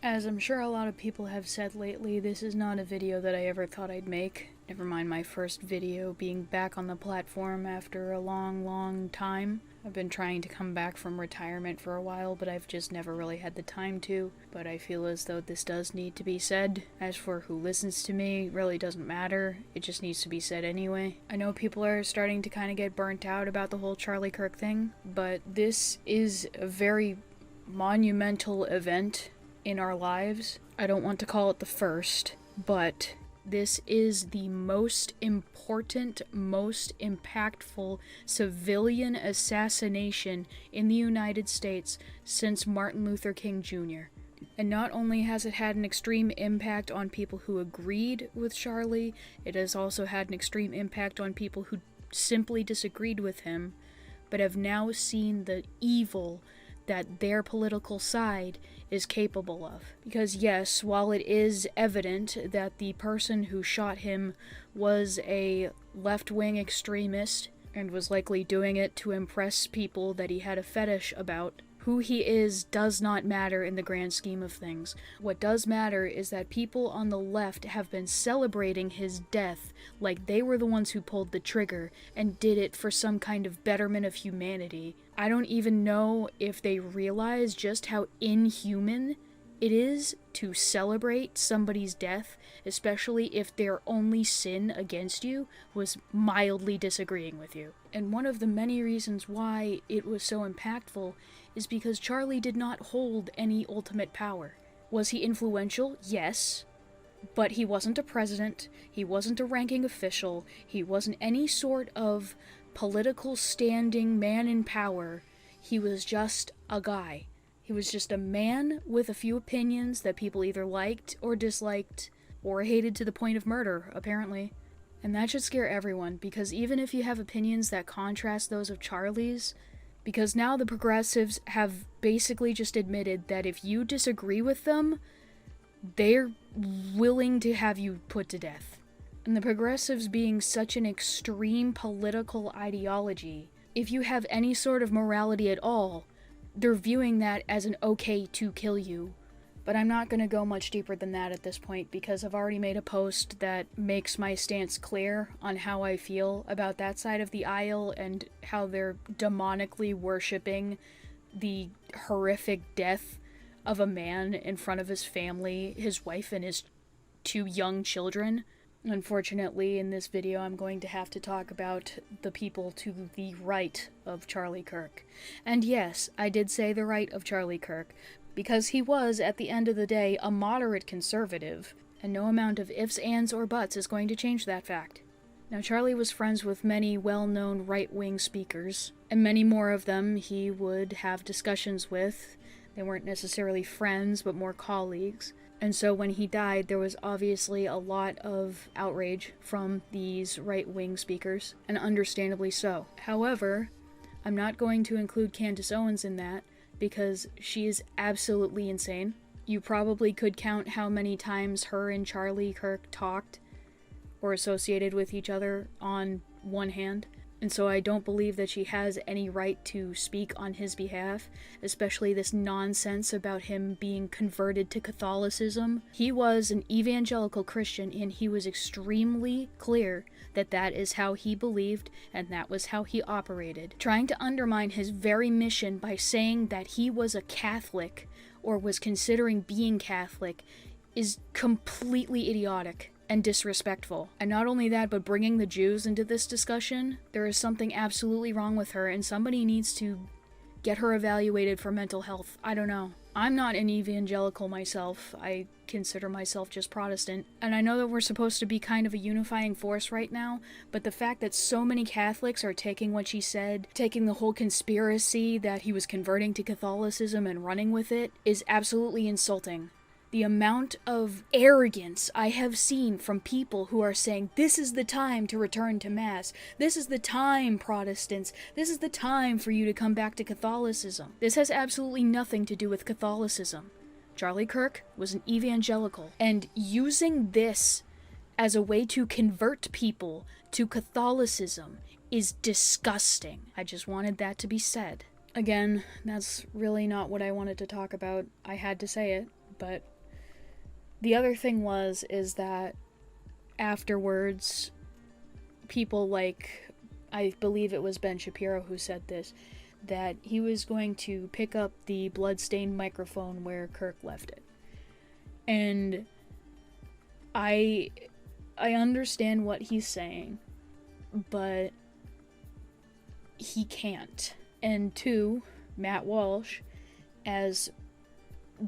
As I'm sure a lot of people have said lately, this is not a video that I ever thought I'd make. Never mind my first video being back on the platform after a long time. I've been trying to come back from retirement for a while, but I've just never really had the time to. But I feel as though this does need to be said. As for who listens to me, it really doesn't matter. It just needs to be said anyway. I know people are starting to kind of get burnt out about the whole Charlie Kirk thing, but this is a very monumental event in our lives. I don't want to call it the first, but this is the most important, most impactful civilian assassination in the United States since Martin Luther King Jr. And not only has it had an extreme impact on people who agreed with Charlie, it has also had an extreme impact on people who simply disagreed with him, but have now seen the evil that their political side is capable of. Because yes, while it is evident that the person who shot him was a left-wing extremist and was likely doing it to impress people that he had a fetish about, who he is does not matter in the grand scheme of things. What does matter is that people on the left have been celebrating his death like they were the ones who pulled the trigger and did it for some kind of betterment of humanity. I don't even know if they realize just how inhuman it is to celebrate somebody's death, especially if their only sin against you was mildly disagreeing with you. And one of the many reasons why it was so impactful is because Charlie did not hold any ultimate power. Was he influential? Yes. But he wasn't a president, he wasn't a ranking official, he wasn't any sort of political standing man in power. He was just a guy. He was just a man with a few opinions that people either liked or disliked, or hated to the point of murder, apparently. And that should scare everyone, because even if you have opinions that contrast those of Charlie's, because now the progressives have basically just admitted that if you disagree with them, they're willing to have you put to death. And the progressives being such an extreme political ideology, if you have any sort of morality at all, they're viewing that as an okay to kill you. But I'm not going to go much deeper than that at this point, because I've already made a post that makes my stance clear on how I feel about that side of the aisle and how they're demonically worshipping the horrific death of a man in front of his family, his wife, and his 2 young children. Unfortunately, in this video, I'm going to have to talk about the people to the right of Charlie Kirk. And yes, I did say the right of Charlie Kirk, because he was, at the end of the day, a moderate conservative, and no amount of ifs, ands, or buts is going to change that fact. Now, Charlie was friends with many well-known right-wing speakers, and many more of them he would have discussions with. They weren't necessarily friends, but more colleagues. And so when he died, there was obviously a lot of outrage from these right-wing speakers, and understandably so. However, I'm not going to include Candace Owens in that, because she is absolutely insane. You probably could count how many times her and Charlie Kirk talked or associated with each other on one hand. And so I don't believe that she has any right to speak on his behalf, especially this nonsense about him being converted to Catholicism. He was an evangelical Christian, and he was extremely clear that that is how he believed, and that was how he operated. Trying to undermine his very mission by saying that he was a Catholic, or was considering being Catholic, is completely idiotic and disrespectful. And not only that, but bringing the Jews into this discussion, there is something absolutely wrong with her, and somebody needs to get her evaluated for mental health. I don't know. I'm not an evangelical myself. I consider myself just Protestant. And I know that we're supposed to be kind of a unifying force right now, but the fact that so many Catholics are taking what she said, taking the whole conspiracy that he was converting to Catholicism and running with it, is absolutely insulting. The amount of arrogance I have seen from people who are saying, this is the time to return to Mass. This is the time, Protestants. This is the time for you to come back to Catholicism. This has absolutely nothing to do with Catholicism. Charlie Kirk was an evangelical, and using this as a way to convert people to Catholicism is disgusting. I just wanted that to be said. Again, that's really not what I wanted to talk about. I had to say it, but The other thing is that afterwards, people like, I believe it was Ben Shapiro who said this, that he was going to pick up the bloodstained microphone where Kirk left it. And I understand what he's saying, but he can't. And two, Matt Walsh, as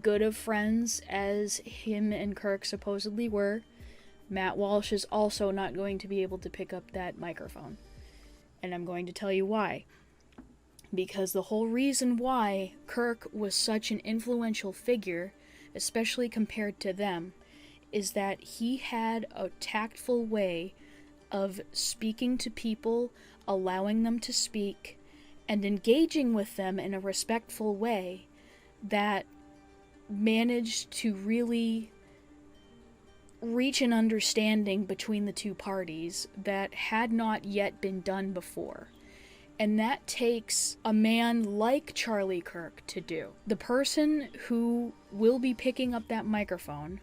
good of friends as him and Kirk supposedly were, Matt Walsh is also not going to be able to pick up that microphone. And I'm going to tell you why. Because the whole reason why Kirk was such an influential figure, especially compared to them, is that he had a tactful way of speaking to people, allowing them to speak, and engaging with them in a respectful way that managed to really reach an understanding between the two parties that had not yet been done before. And that takes a man like Charlie Kirk to do. The person who will be picking up that microphone,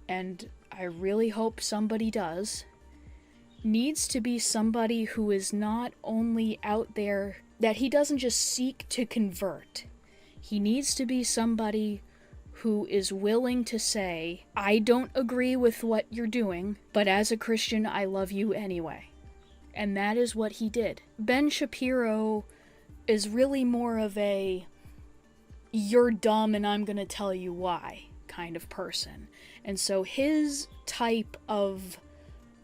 and I really hope somebody does, needs to be somebody who is not only out there, that he doesn't just seek to convert. He needs to be somebody who is willing to say, I don't agree with what you're doing, but as a Christian, I love you anyway. And that is what he did. Ben Shapiro is really more of a, you're dumb and I'm gonna tell you why kind of person. And so his type of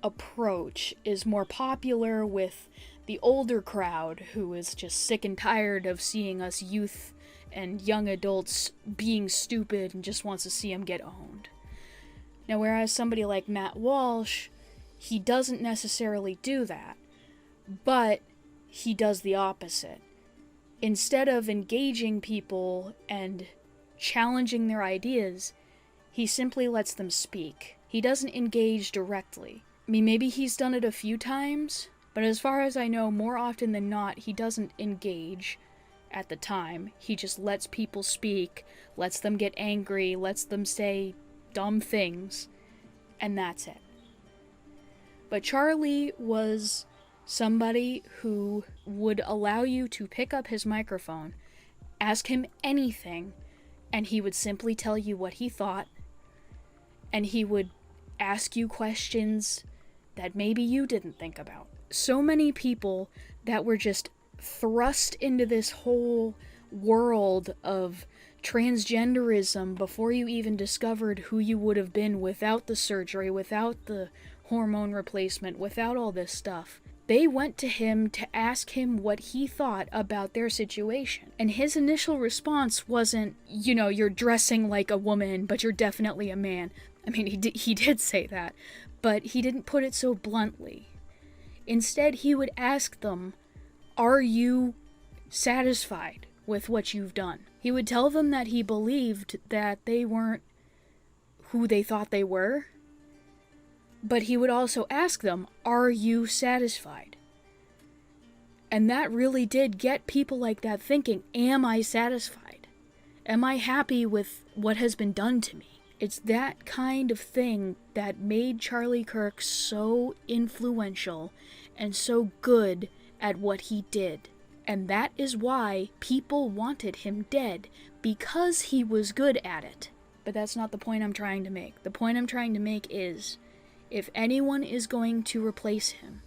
approach is more popular with the older crowd who is just sick and tired of seeing us youth and young adults being stupid and just wants to see them get owned. Now, whereas somebody like Matt Walsh, he doesn't necessarily do that, but he does the opposite. Instead of engaging people and challenging their ideas, he simply lets them speak. He doesn't engage directly. I mean, maybe he's done it a few times, but as far as I know, more often than not, he doesn't engage at the time. He just lets people speak, lets them get angry, lets them say dumb things, and that's it. But Charlie was somebody who would allow you to pick up his microphone, ask him anything, and he would simply tell you what he thought, and he would ask you questions that maybe you didn't think about. So many people that were just thrust into this whole world of transgenderism before you even discovered who you would have been without the surgery, without the hormone replacement, without all this stuff. They went to him to ask him what he thought about their situation. And his initial response wasn't, you're dressing like a woman, but you're definitely a man. I mean, he did say that, but he didn't put it so bluntly. Instead, he would ask them, are you satisfied with what you've done? He would tell them that he believed that they weren't who they thought they were, but he would also ask them, are you satisfied? And that really did get people like that thinking, am I satisfied? Am I happy with what has been done to me? It's that kind of thing that made Charlie Kirk so influential and so good at what he did. And that is why people wanted him dead, because he was good at it. But that's not the point I'm trying to make. The point I'm trying to make is, if anyone is going to replace him,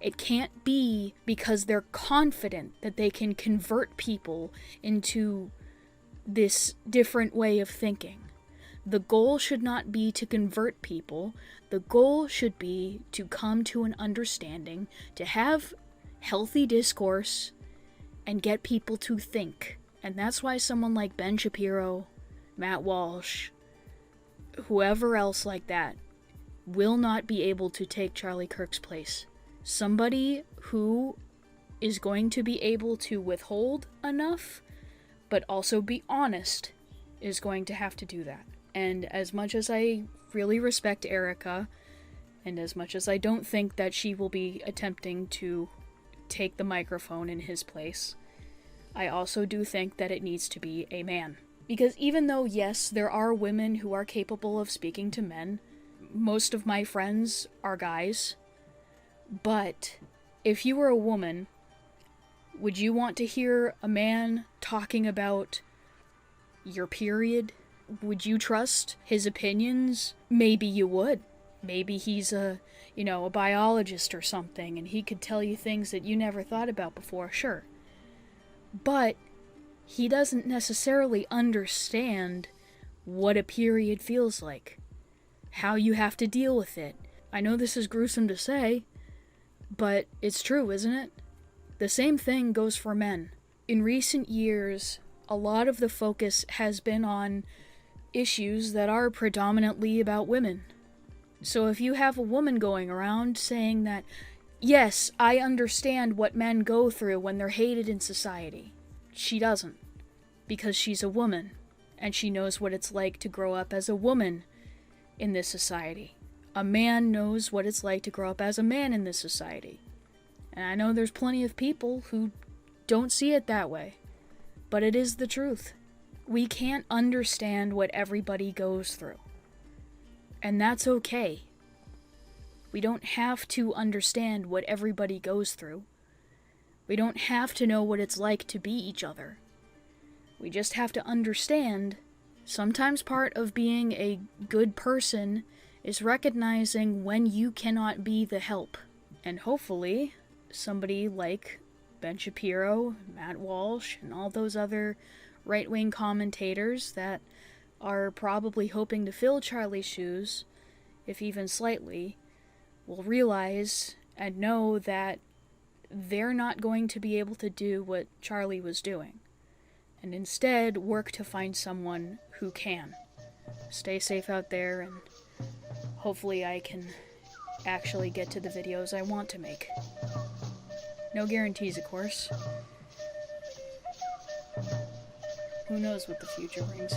it can't be because they're confident that they can convert people into this different way of thinking. The goal should not be to convert people. The goal should be to come to an understanding, to have healthy discourse, and get people to think. And that's why someone like Ben Shapiro, Matt Walsh, whoever else like that, will not be able to take Charlie Kirk's place. Somebody who is going to be able to withhold enough, but also be honest, is going to have to do that. And as much as I really respect Erica, and as much as I don't think that she will be attempting to take the microphone in his place, I also do think that it needs to be a man. Because even though, yes, there are women who are capable of speaking to men, most of my friends are guys, but if you were a woman, would you want to hear a man talking about your period? Would you trust his opinions? Maybe you would. Maybe he's a biologist or something, and he could tell you things that you never thought about before, sure. But he doesn't necessarily understand what a period feels like, how you have to deal with it. I know this is gruesome to say, but it's true, isn't it? The same thing goes for men. In recent years, a lot of the focus has been on issues that are predominantly about women. So if you have a woman going around saying that, yes, I understand what men go through when they're hated in society, she doesn't. Because she's a woman, and she knows what it's like to grow up as a woman in this society. A man knows what it's like to grow up as a man in this society. And I know there's plenty of people who don't see it that way, but it is the truth. We can't understand what everybody goes through. And that's okay. We don't have to understand what everybody goes through. We don't have to know what it's like to be each other. We just have to understand, sometimes part of being a good person is recognizing when you cannot be the help. And hopefully, somebody like Ben Shapiro, Matt Walsh, and all those other right-wing commentators that are probably hoping to fill Charlie's shoes, if even slightly, will realize and know that they're not going to be able to do what Charlie was doing, and instead work to find someone who can. Stay safe out there, and hopefully I can actually get to the videos I want to make. No guarantees, of course. Who knows what the future brings.